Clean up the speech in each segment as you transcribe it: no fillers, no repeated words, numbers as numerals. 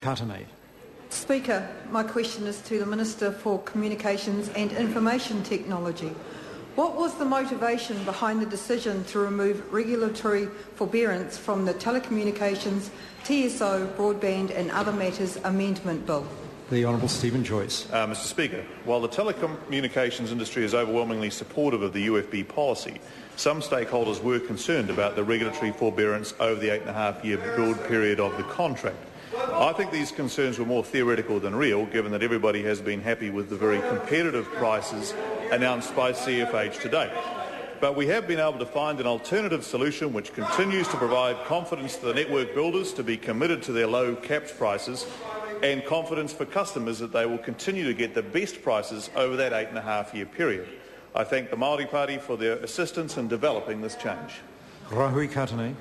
Katene. Speaker, my question is to the Minister for Communications and Information Technology. What was the motivation behind the decision to remove regulatory forbearance from the Telecommunications, TSO, Broadband and Other Matters Amendment Bill? The Honourable Stephen Joyce. Mr Speaker, while the telecommunications industry is overwhelmingly supportive of the UFB policy, some stakeholders were concerned about the regulatory forbearance over the 8.5-year build period of the contract. I think these concerns were more theoretical than real, given that everybody has been happy with the very competitive prices announced by CFH to date. But we have been able to find an alternative solution which continues to provide confidence to the network builders to be committed to their low capped prices and confidence for customers that they will continue to get the best prices over that 8.5-year period. I thank the Māori Party for their assistance in developing this change. Rahui Katene.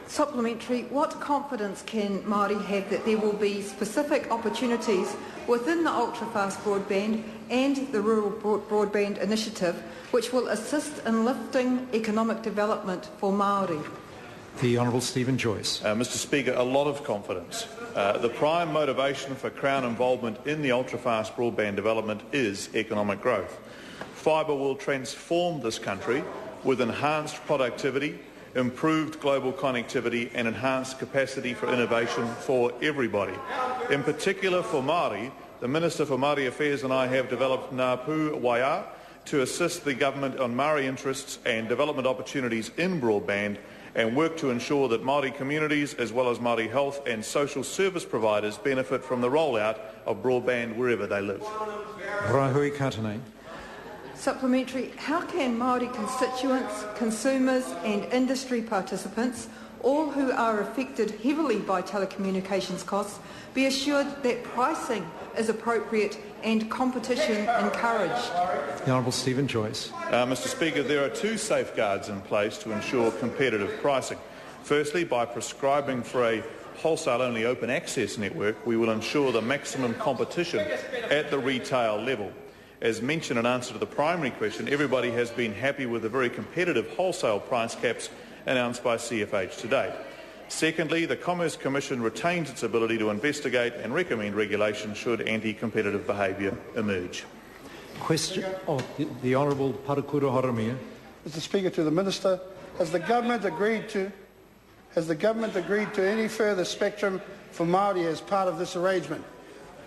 Supplementary, what confidence can Māori have that there will be specific opportunities within the ultra-fast broadband and the rural broadband initiative which will assist in lifting economic development for Māori? The Honourable Stephen Joyce. Mr Speaker, a lot of confidence. The prime motivation for Crown involvement in the ultra-fast broadband development is economic growth. Fibre will transform this country with enhanced productivity, improved global connectivity and enhanced capacity for innovation for everybody. In particular for Māori, the Minister for Māori Affairs and I have developed Ngā Pū Waia to assist the government on Māori interests and development opportunities in broadband and work to ensure that Māori communities as well as Māori health and social service providers benefit from the rollout of broadband wherever they live. Rahui Katene. Supplementary, how can Māori constituents, consumers and industry participants, all who are affected heavily by telecommunications costs, be assured that pricing is appropriate and competition encouraged? The Honourable Stephen Joyce. Mr Speaker, there are two safeguards in place to ensure competitive pricing. Firstly, by prescribing for a wholesale-only open access network, we will ensure the maximum competition at the retail level. As mentioned in answer to the primary question, everybody has been happy with the very competitive wholesale price caps announced by CFH to date. Secondly, the Commerce Commission retains its ability to investigate and recommend regulation should anti-competitive behaviour emerge. Question of the Honourable Parakura Haramia. Mr Speaker, to the Minister, has the government agreed to any further spectrum for Māori as part of this arrangement?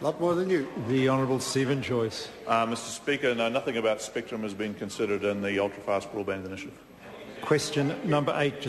A lot more than you. The Honourable Stephen Joyce. Mr Speaker, no, nothing about spectrum has been considered in the ultra-fast broadband initiative. Question number 8.